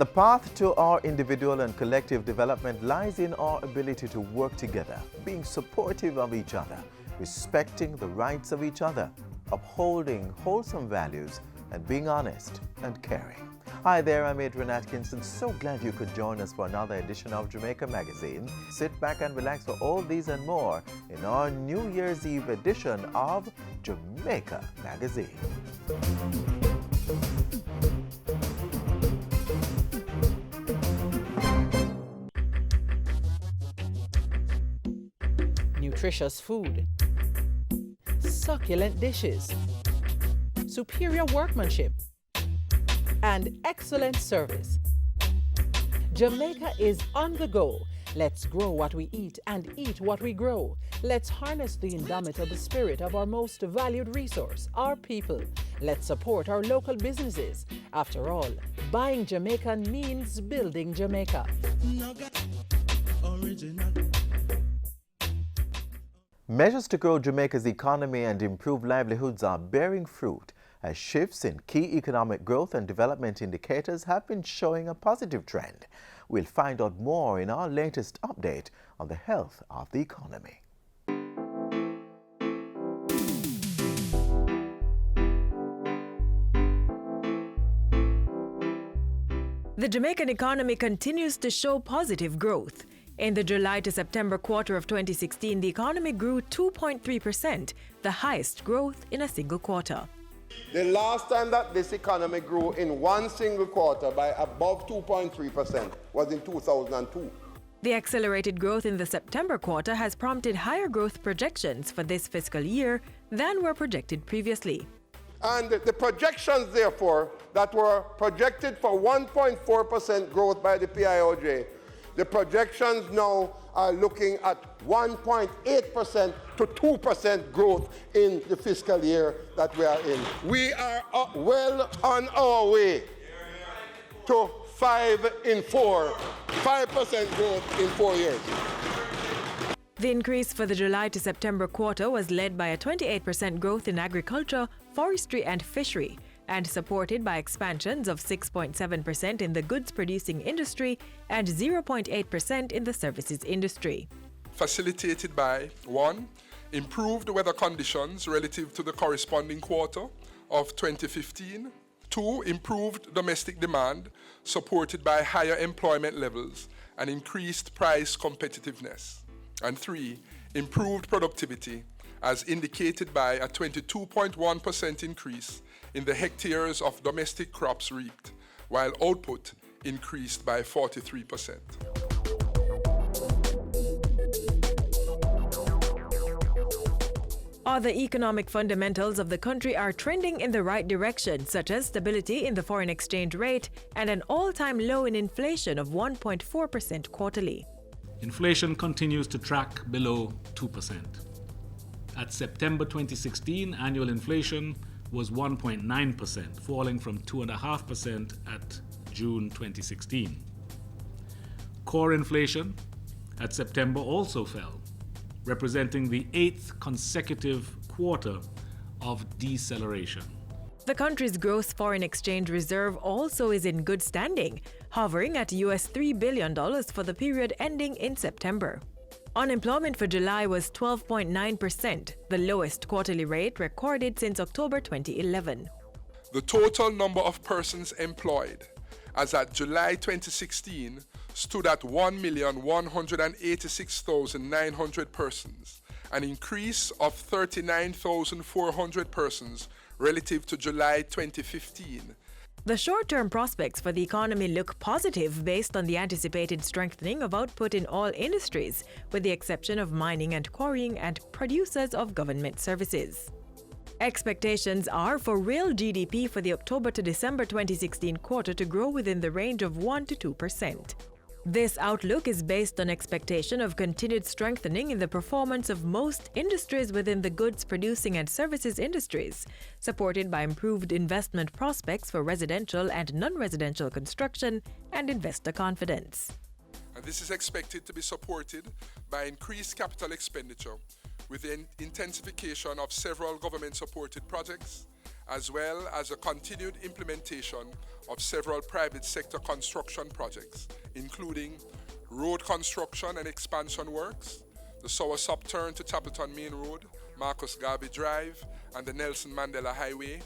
The path to our individual and collective development lies in our ability to work together, being supportive of each other, respecting the rights of each other, upholding wholesome values, and being honest and caring. Hi there, I'm Adrian Atkinson. So glad you could join us for another edition of Jamaica Magazine. Sit back and relax for all these and more in our New Year's Eve edition of Jamaica Magazine. Nutritious food, succulent dishes, superior workmanship, and excellent service. Jamaica is on the go. Let's grow what we eat and eat what we grow. Let's harness the indomitable spirit of our most valued resource, our people. Let's support our local businesses. After all, buying Jamaican means building Jamaica. Measures to grow Jamaica's economy and improve livelihoods are bearing fruit, as shifts in key economic growth and development indicators have been showing a positive trend. We'll find out more in our latest update on the health of the economy. The Jamaican economy continues to show positive growth. In the July to September quarter of 2016, the economy grew 2.3%, the highest growth in a single quarter. The last time that this economy grew in one single quarter by above 2.3% was in 2002. The accelerated growth in the September quarter has prompted higher growth projections for this fiscal year than were projected previously. And the projections, therefore, that were projected for 1.4% growth by the PIOJ, the projections now are looking at 1.8% to 2% growth in the fiscal year that we are in. We are well on our way to 5% growth in 4 years. The increase for the July to September quarter was led by a 28% growth in agriculture, forestry and fishery, and supported by expansions of 6.7% in the goods-producing industry and 0.8% in the services industry. Facilitated by 1. Improved weather conditions relative to the corresponding quarter of 2015. 2. Improved domestic demand supported by higher employment levels and increased price competitiveness. And 3. Improved productivity as indicated by a 22.1% increase in the hectares of domestic crops reaped, while output increased by 43%. Other economic fundamentals of the country are trending in the right direction, such as stability in the foreign exchange rate and an all-time low in inflation of 1.4% quarterly. Inflation continues to track below 2%. At September 2016, annual inflation was 1.9%, falling from 2.5% at June 2016. Core inflation at September also fell, representing the 8th consecutive quarter of deceleration. The country's gross foreign exchange reserve also is in good standing, hovering at US $3 billion for the period ending in September. Unemployment for July was 12.9%, the lowest quarterly rate recorded since October 2011. The total number of persons employed as at July 2016 stood at 1,186,900 persons, an increase of 39,400 persons relative to July 2015. The short-term prospects for the economy look positive based on the anticipated strengthening of output in all industries, with the exception of mining and quarrying and producers of government services. Expectations are for real GDP for the October to December 2016 quarter to grow within the range of 1 to 2%. This outlook is based on expectation of continued strengthening in the performance of most industries within the goods producing and services industries, supported by improved investment prospects for residential and non-residential construction and investor confidence. And this is expected to be supported by increased capital expenditure with the intensification of several government-supported projects as well as the continued implementation of several private sector construction projects, including road construction and expansion works, the Soursop turn to Chapelton Main Road, Marcus Garvey Drive, and the Nelson Mandela Highway,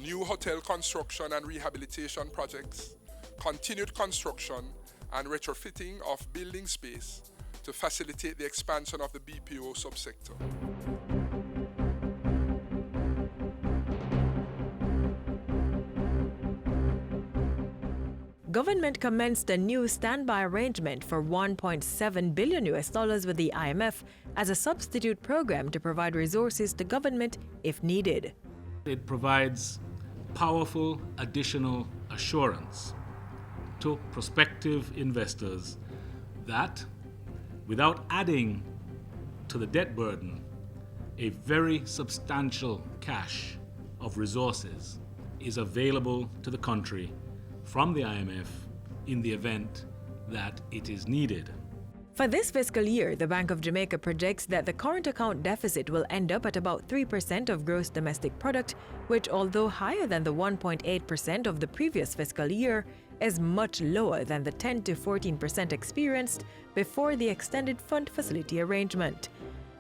new hotel construction and rehabilitation projects, continued construction and retrofitting of building space to facilitate the expansion of the BPO subsector. Government commenced a new standby arrangement for $1.7 billion with the IMF as a substitute program to provide resources to government if needed. It provides powerful additional assurance to prospective investors that, without adding to the debt burden, a very substantial cache of resources is available to the country from the IMF in the event that it is needed. For this fiscal year, the Bank of Jamaica projects that the current account deficit will end up at about 3% of gross domestic product, which, although higher than the 1.8% of the previous fiscal year, is much lower than the 10 to 14% experienced before the extended fund facility arrangement.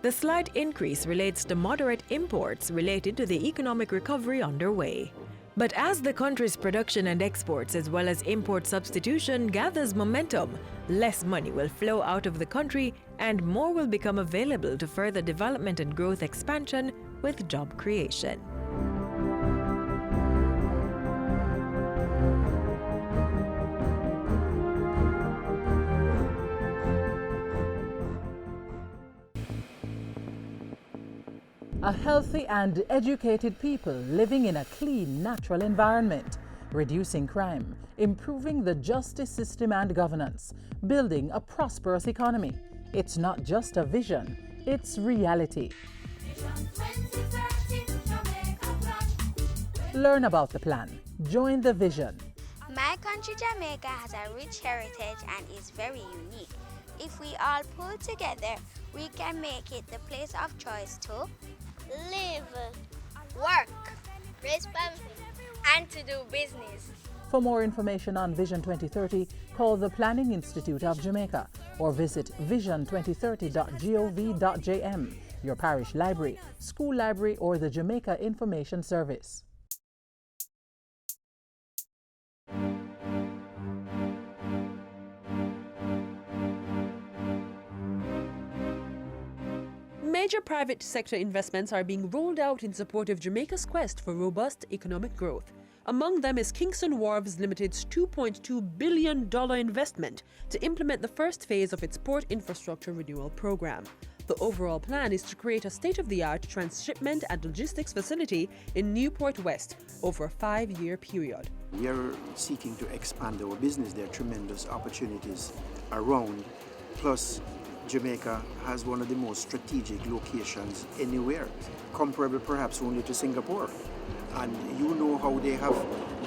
The slight increase relates to moderate imports related to the economic recovery underway. But as the country's production and exports as well as import substitution gathers momentum, less money will flow out of the country and more will become available to further development and growth expansion with job creation. A healthy and educated people living in a clean, natural environment, reducing crime, improving the justice system and governance, building a prosperous economy. It's not just a vision, it's reality. Learn about the plan. Join the vision. My country, Jamaica, has a rich heritage and is very unique. If we all pull together, we can make it the place of choice to live, work, raise family, and to do business. For more information on Vision 2030, call the Planning Institute of Jamaica or visit vision2030.gov.jm, your parish library, school library, or the Jamaica Information Service. Major private sector investments are being rolled out in support of Jamaica's quest for robust economic growth. Among them is Kingston Wharf Limited's $2.2 billion investment to implement the first phase of its port infrastructure renewal program. The overall plan is to create a state-of-the-art transshipment and logistics facility in Newport West over a 5-year period. We are seeking to expand our business. There are tremendous opportunities around. Plus, Jamaica has one of the most strategic locations anywhere, comparable perhaps only to Singapore. And you know how they have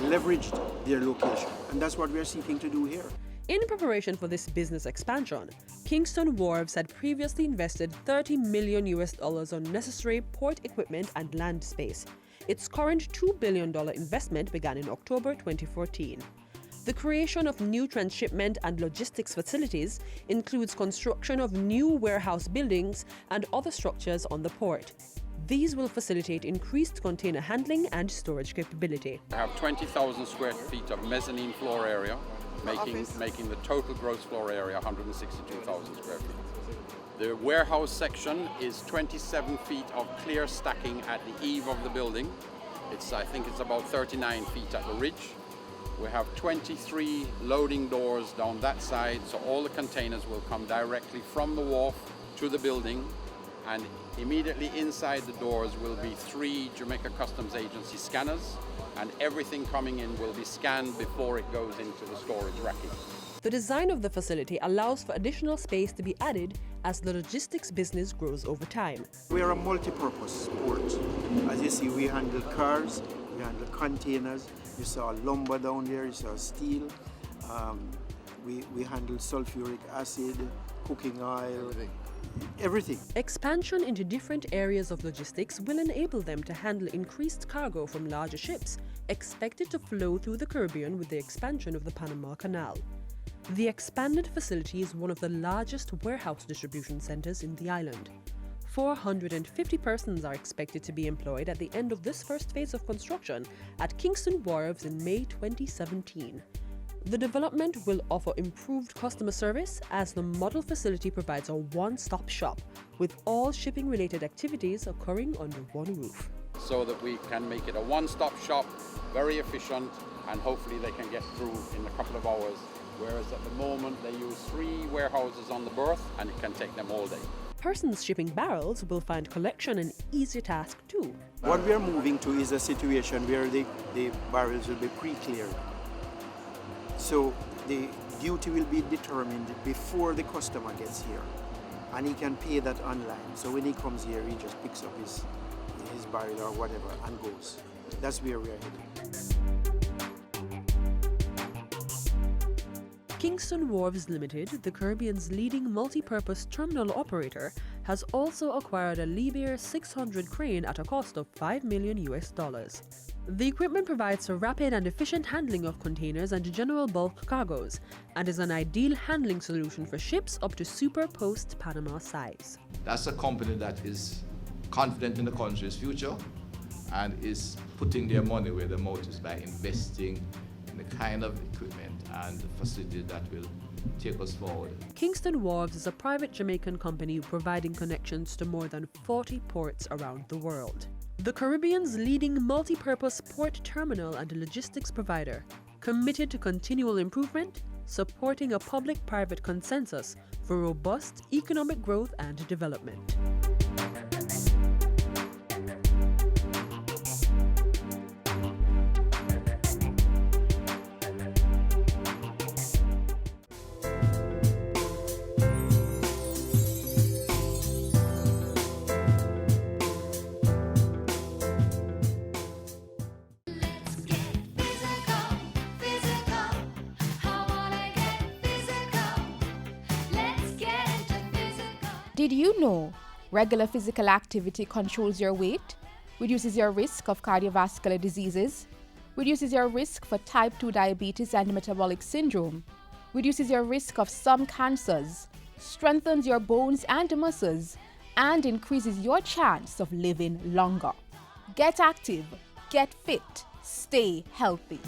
leveraged their location. And that's what we are seeking to do here. In preparation for this business expansion, Kingston Wharves had previously invested $30 million on necessary port equipment and land space. Its current $2 billion investment began in October 2014. The creation of new transshipment and logistics facilities includes construction of new warehouse buildings and other structures on the port. These will facilitate increased container handling and storage capability. I have 20,000 square feet of mezzanine floor area, making the total gross floor area 162,000 square feet. The warehouse section is 27 feet of clear stacking at the eave of the building. I think it's about 39 feet at the ridge. We have 23 loading doors down that side, so all the containers will come directly from the wharf to the building, and immediately inside the doors will be 3 Jamaica Customs Agency scanners, and everything coming in will be scanned before it goes into the storage racking. The design of the facility allows for additional space to be added as the logistics business grows over time. We are a multi-purpose port. As you see, we handle cars, we handle containers. You saw lumber down there, you saw steel. We handle sulfuric acid, cooking oil, everything. Expansion into different areas of logistics will enable them to handle increased cargo from larger ships expected to flow through the Caribbean with the expansion of the Panama Canal. The expanded facility is one of the largest warehouse distribution centers in the island. 450 persons are expected to be employed at the end of this first phase of construction at Kingston Wharf in May 2017. The development will offer improved customer service as the model facility provides a one-stop shop with all shipping-related activities occurring under one roof. So that we can make it a one-stop shop, very efficient, and hopefully they can get through in a couple of hours, whereas at the moment they use 3 warehouses on the berth and it can take them all day. Persons shipping barrels will find collection an easier task too. What we are moving to is a situation where the barrels will be pre-cleared. So the duty will be determined before the customer gets here, and he can pay that online. So when he comes here, he just picks up his barrel or whatever and goes. That's where we are heading. Kingston Wharves Limited, the Caribbean's leading multi-purpose terminal operator, has also acquired a Liebherr 600 crane at a cost of $5 million. The equipment provides for rapid and efficient handling of containers and general bulk cargoes, and is an ideal handling solution for ships up to super post-Panama size. That's a company that is confident in the country's future and is putting their money where their mouth is by investing in the kind of equipment and facilities that will take us forward. Kingston Wharves is a private Jamaican company providing connections to more than 40 ports around the world. The Caribbean's leading multi-purpose port terminal and logistics provider, committed to continual improvement, supporting a public-private consensus for robust economic growth and development. Did you know regular physical activity controls your weight, reduces your risk of cardiovascular diseases, reduces your risk for type 2 diabetes and metabolic syndrome, reduces your risk of some cancers, strengthens your bones and muscles, and increases your chance of living longer? Get active, get fit, stay healthy.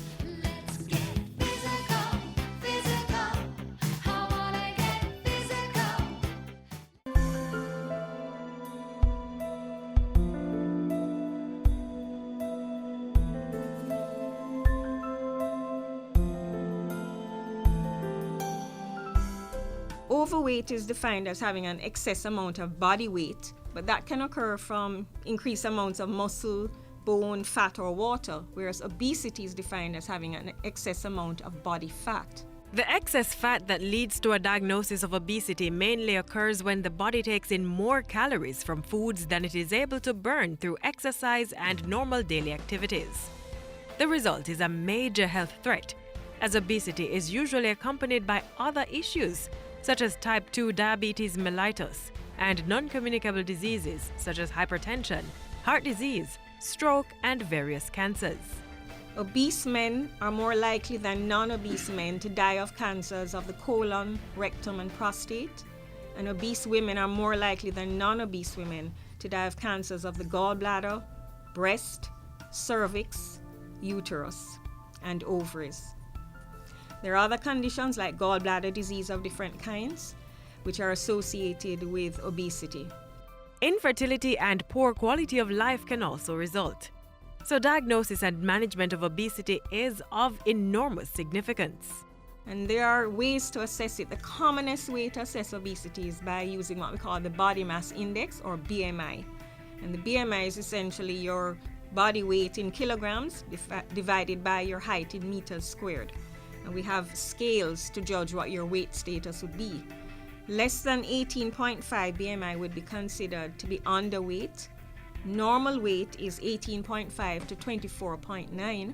Overweight is defined as having an excess amount of body weight, but that can occur from increased amounts of muscle, bone, fat, or water, whereas obesity is defined as having an excess amount of body fat. The excess fat that leads to a diagnosis of obesity mainly occurs when the body takes in more calories from foods than it is able to burn through exercise and normal daily activities. The result is a major health threat, as obesity is usually accompanied by other issues such as type 2 diabetes mellitus and non-communicable diseases such as hypertension, heart disease, stroke, and various cancers. Obese men are more likely than non-obese men to die of cancers of the colon, rectum, and prostate, and obese women are more likely than non-obese women to die of cancers of the gallbladder, breast, cervix, uterus, and ovaries. There are other conditions like gallbladder disease of different kinds, which are associated with obesity. Infertility and poor quality of life can also result. So diagnosis and management of obesity is of enormous significance. And there are ways to assess it. The commonest way to assess obesity is by using what we call the body mass index, or BMI. And the BMI is essentially your body weight in kilograms divided by your height in meters squared. And we have scales to judge what your weight status would be. Less than 18.5 BMI would be considered to be underweight. Normal weight is 18.5 to 24.9.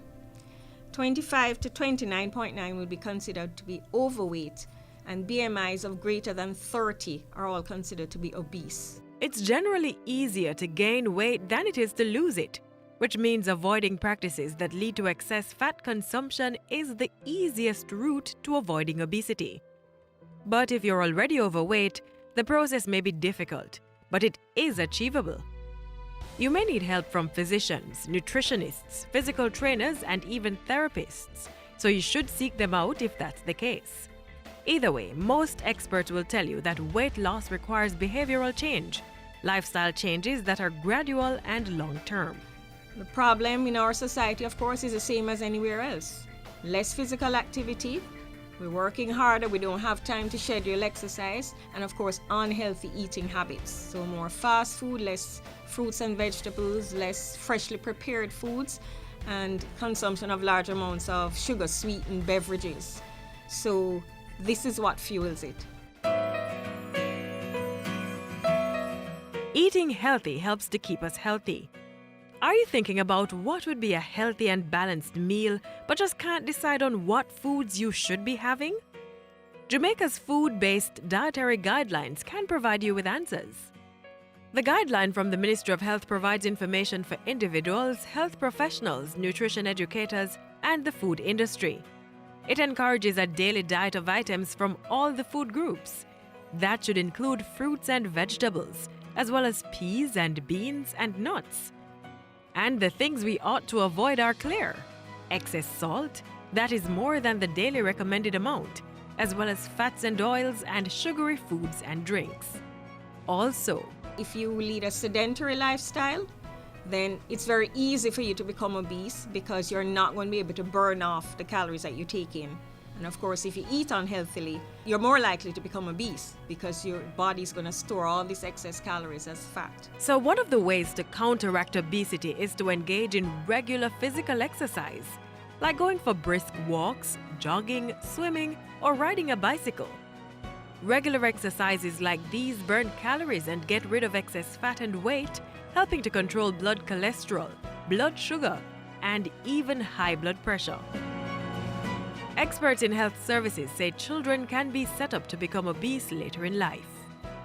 25 to 29.9 would be considered to be overweight. and BMIs of greater than 30 are all considered to be obese. It's generally easier to gain weight than it is to lose it, which means avoiding practices that lead to excess fat consumption is the easiest route to avoiding obesity. But if you're already overweight, the process may be difficult, but it is achievable. You may need help from physicians, nutritionists, physical trainers, and even therapists, so you should seek them out if that's the case. Either way, most experts will tell you that weight loss requires behavioral change, lifestyle changes that are gradual and long-term. The problem in our society, of course, is the same as anywhere else. Less physical activity, we're working harder, we don't have time to schedule exercise, and of course, unhealthy eating habits. So more fast food, less fruits and vegetables, less freshly prepared foods, and consumption of large amounts of sugar-sweetened beverages. So this is what fuels it. Eating healthy helps to keep us healthy. Are you thinking about what would be a healthy and balanced meal, but just can't decide on what foods you should be having? Jamaica's food-based dietary guidelines can provide you with answers. The guideline from the Ministry of Health provides information for individuals, health professionals, nutrition educators, and the food industry. It encourages a daily diet of items from all the food groups. That should include fruits and vegetables, as well as peas and beans and nuts. And the things we ought to avoid are clear: excess salt, that is more than the daily recommended amount, as well as fats and oils and sugary foods and drinks. Also, if you lead a sedentary lifestyle, then it's very easy for you to become obese because you're not going to be able to burn off the calories that you take in. And of course, if you eat unhealthily, you're more likely to become obese because your body's going to store all these excess calories as fat. So one of the ways to counteract obesity is to engage in regular physical exercise, like going for brisk walks, jogging, swimming, or riding a bicycle. Regular exercises like these burn calories and get rid of excess fat and weight, helping to control blood cholesterol, blood sugar, and even high blood pressure. Experts in health services say children can be set up to become obese later in life.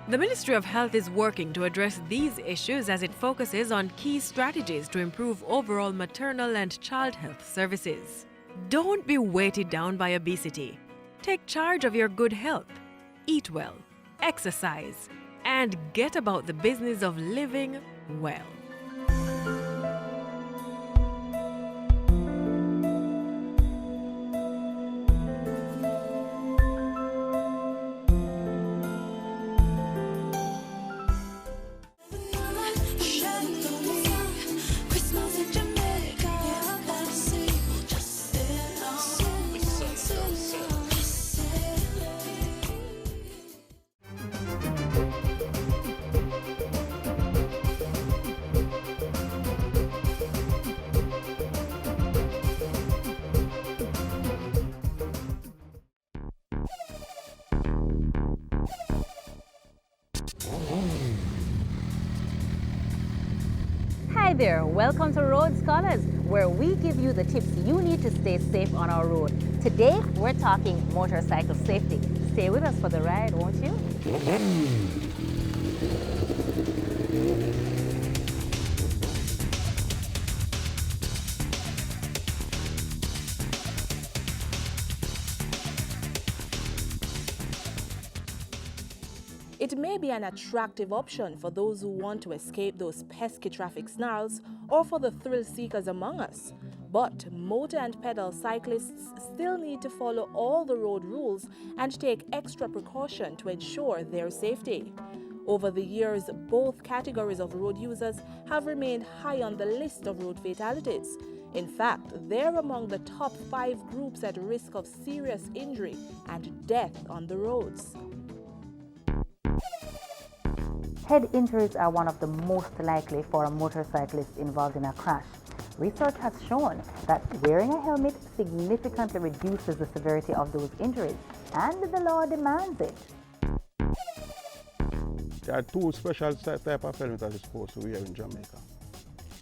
The Ministry of Health is working to address these issues as it focuses on key strategies to improve overall maternal and child health services. Don't be weighted down by obesity. Take charge of your good health. Eat well, exercise, and get about the business of living well. Hi there, welcome to Road Scholars, where we give you the tips you need to stay safe on our road. Today, we're talking motorcycle safety. Stay with us for the ride, won't you? It may be an attractive option for those who want to escape those pesky traffic snarls or for the thrill seekers among us. But motor and pedal cyclists still need to follow all the road rules and take extra precaution to ensure their safety. Over the years, both categories of road users have remained high on the list of road fatalities. In fact, they're among the top 5 groups at risk of serious injury and death on the roads. Head injuries are one of the most likely for a motorcyclist involved in a crash. Research has shown that wearing a helmet significantly reduces the severity of those injuries, and the law demands it. There are 2 special type of helmets that you're supposed to wear in Jamaica,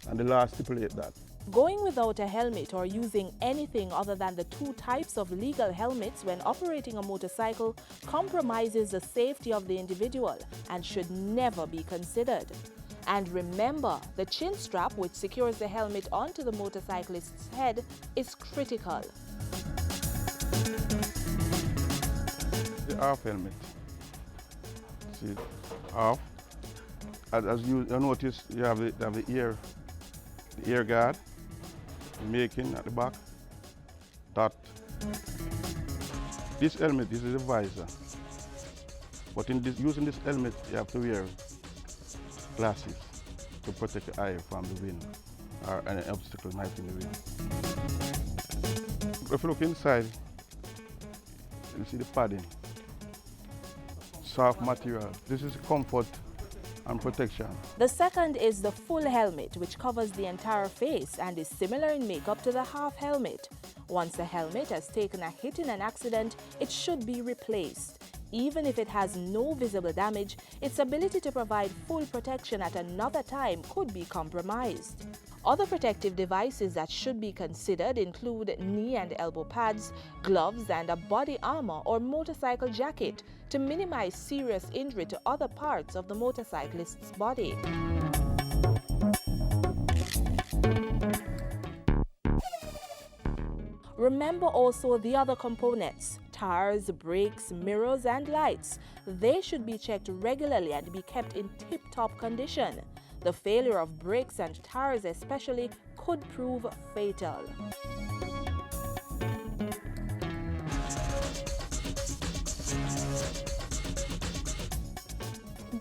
and the law stipulates that. Going without a helmet or using anything other than the two types of legal helmets when operating a motorcycle compromises the safety of the individual and should never be considered. And remember, the chin strap, which secures the helmet onto the motorcyclist's head, is critical. The half helmet. See, half. As you notice, you have the ear guard, making at the back. That. This helmet, this is a visor. But using this helmet, you have to wear glasses to protect the eye from the wind or any obstacle might be in the wind. If you look inside, you see the padding, soft material. This is comfort and protection. The second is the full helmet, which covers the entire face and is similar in makeup to the half helmet. Once the helmet has taken a hit in an accident, it should be replaced. Even if it has no visible damage, its ability to provide full protection at another time could be compromised. Other protective devices that should be considered include knee and elbow pads, gloves, and a body armor or motorcycle jacket to minimize serious injury to other parts of the motorcyclist's body. Remember also the other components: tires, brakes, mirrors, and lights. They should be checked regularly and be kept in tip-top condition. The failure of brakes and tires especially could prove fatal.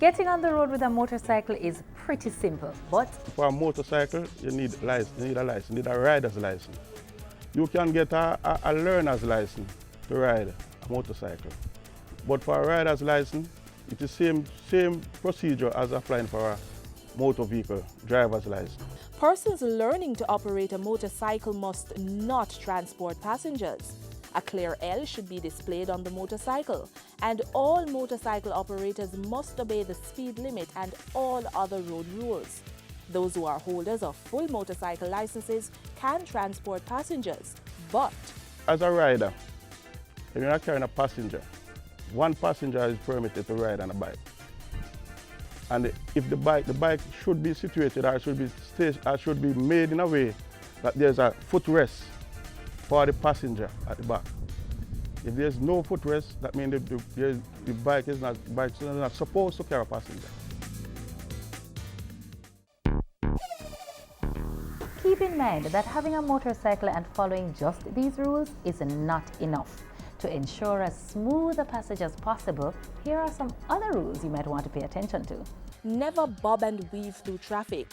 Getting on the road with a motorcycle is pretty simple, but for a motorcycle, you need a license, you need a rider's license. You can get a learner's license to ride a motorcycle. But for a rider's license, it is the same procedure as applying for a motor vehicle driver's license. Persons learning to operate a motorcycle must not transport passengers. A clear L should be displayed on the motorcycle, and all motorcycle operators must obey the speed limit and all other road rules. Those who are holders of full motorcycle licenses can transport passengers, but as a rider, if you're not carrying a passenger, one passenger is permitted to ride on a bike. And if the bike should be situated or should be made in a way that there's a footrest for the passenger at the back. If there's no footrest, that means the bike is not supposed to carry a passenger. keep in mind that having a motorcycle and following just these rules is not enough. To ensure as smooth a passage as possible, here are some other rules you might want to pay attention to. Never bob and weave through traffic.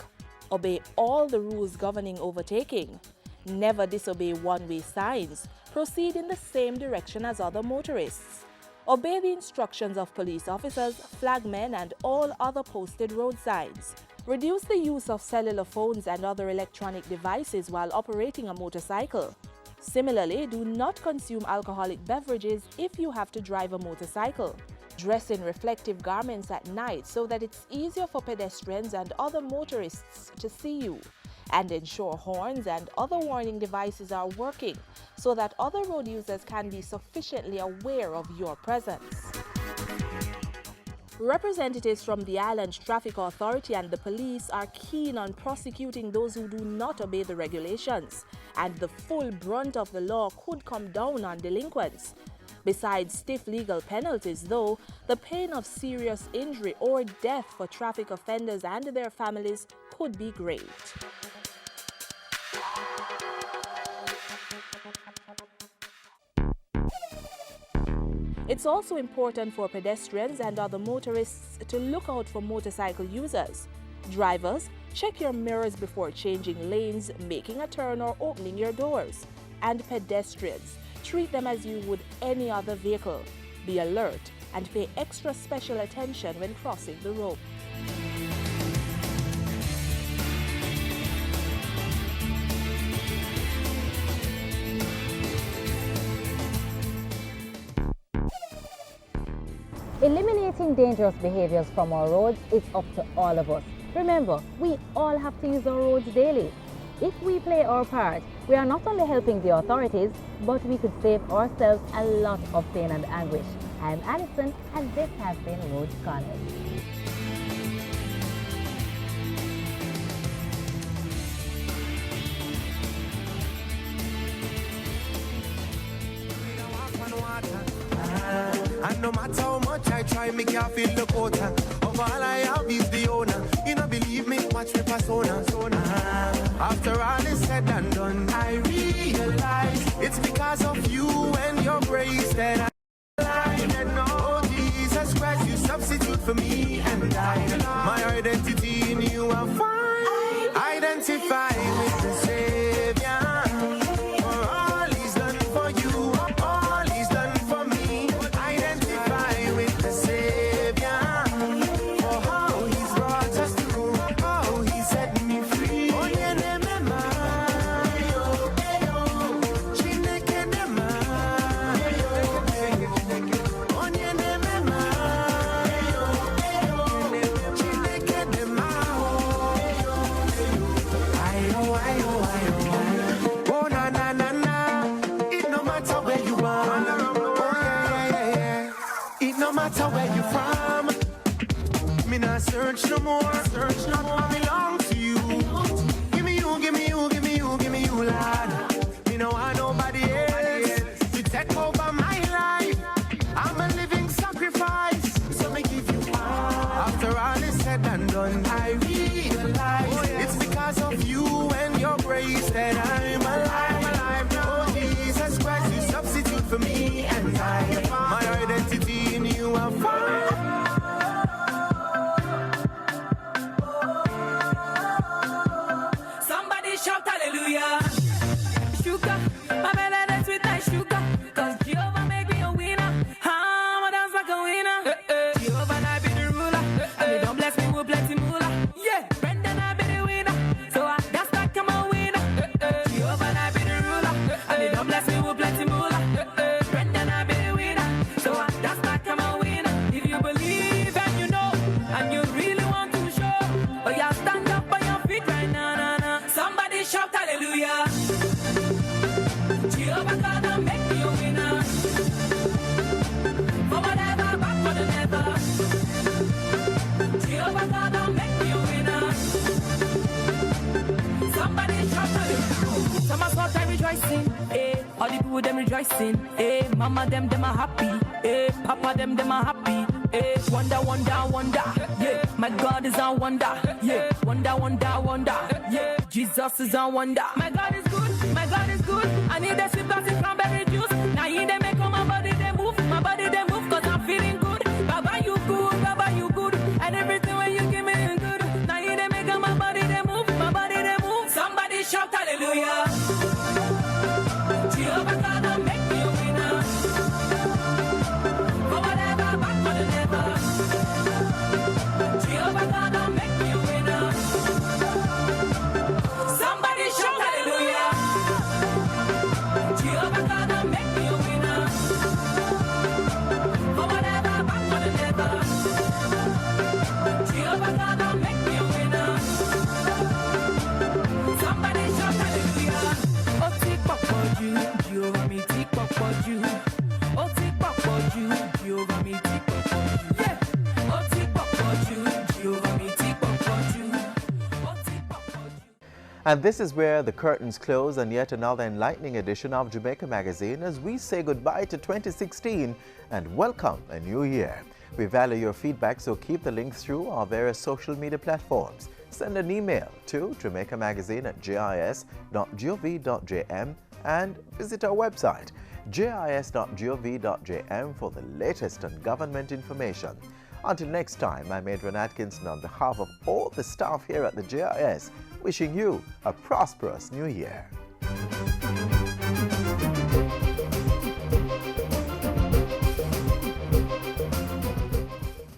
Obey all the rules governing overtaking. Never disobey one-way signs. Proceed in the same direction as other motorists. Obey the instructions of police officers, flagmen, and all other posted road signs. Reduce the use of cellular phones and other electronic devices while operating a motorcycle. Similarly, do not consume alcoholic beverages if you have to drive a motorcycle. Dress in reflective garments at night so that it's easier for pedestrians and other motorists to see you. And ensure horns and other warning devices are working so that other road users can be sufficiently aware of your presence. Representatives from the Island Traffic Authority and the police are keen on prosecuting those who do not obey the regulations, and the full brunt of the law could come down on delinquents. Besides stiff legal penalties, though, the pain of serious injury or death for traffic offenders and their families could be great. It's also important for pedestrians and other motorists to look out for motorcycle users. Drivers, check your mirrors before changing lanes, making a turn, or opening your doors. And pedestrians, treat them as you would any other vehicle. Be alert and pay extra special attention when crossing the road. Eliminating dangerous behaviors from our roads is up to all of us. Remember, we all have to use our roads daily. If we play our part, we are not only helping the authorities, but we could save ourselves a lot of pain and anguish. I'm Alison, and this has been Road Corners. And no matter how much I try, me can't feel the quota. Of all I have is the owner. You know, believe me, watch me persona. After all is said and done, I realize it's because of you and your grace that I know Jesus Christ, you substitute for me and I. My identity in you I find. Identify with the Savior. Search no more, I belong to you. Give me you, give me you, give me you, give me you, lad. Me no want nobody else to take over my life. I'm a living sacrifice, so me give you all. After all is said and done, I realize it's because of you and your grace that I'm alive. Oh, Jesus Christ, you substitute for me and I. My identity in you I find. Shout hallelujah. Sugar, my melody sweet like sugar. Cause Jehovah make me a winner. I'm a dance like a winner. Jehovah I be the ruler. And they don't bless me with plenty moolah. Yeah, Brendan I be the winner. So I dance like I'm a winner. Jehovah I be the ruler. And they don't bless me with plenty moolah. Brendan I be the winner. So I dance like I'm a winner. If you believe and you know, and you really want to show, oh yeah, stand up on your feet right now. Somebody shout hallelujah. Jehovah God and make me a winner. For whatever, but for the never. Jehovah God and make me a winner. Somebody shout hallelujah. Some are so time rejoicing, eh. All the people them rejoicing, eh. Mama them are happy, eh. Papa them are happy, eh. Wonder, wonder, wonder, yeah. My God is a wonder, yeah. Wonder, wonder, wonder, yeah. Jesus is a wonder. My God is good, my God is good. I need a sweet glass of cranberry juice. Now he they make my body they move, cause I'm feeling good. Baba you good, Baba you good. And everything when you give me is good. Now he they make my body they move, Somebody shout hallelujah. Jehovah God and make me a winner. For whatever, but for the never. Jehovah God and make me a winner. Somebody shout hallelujah. Jehovah God and make me a winner. For whatever, but for the never. Jehovah God and make me a winner. Somebody shout hallelujah. Oh, tick pop for you, Jehovah me tick pop for you. Oh, tick pop for you, Jehovah me tick pop for you. Yeah. Oh, tick pop for you, Jehovah me tick pop for you. Oh, tick pop for you. And this is where the curtains close on yet another enlightening edition of Jamaica Magazine as we say goodbye to 2016 and welcome a new year. We value your feedback, so keep the links through our various social media platforms. Send an email to jamaicamagazine@gis.gov.jm and visit our website gis.gov.jm for the latest on government information. Until next time, I'm Adrian Atkinson on behalf of all the staff here at the GIS, wishing you a prosperous new year.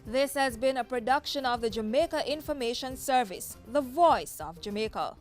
This has been a production of the Jamaica Information Service, the voice of Jamaica.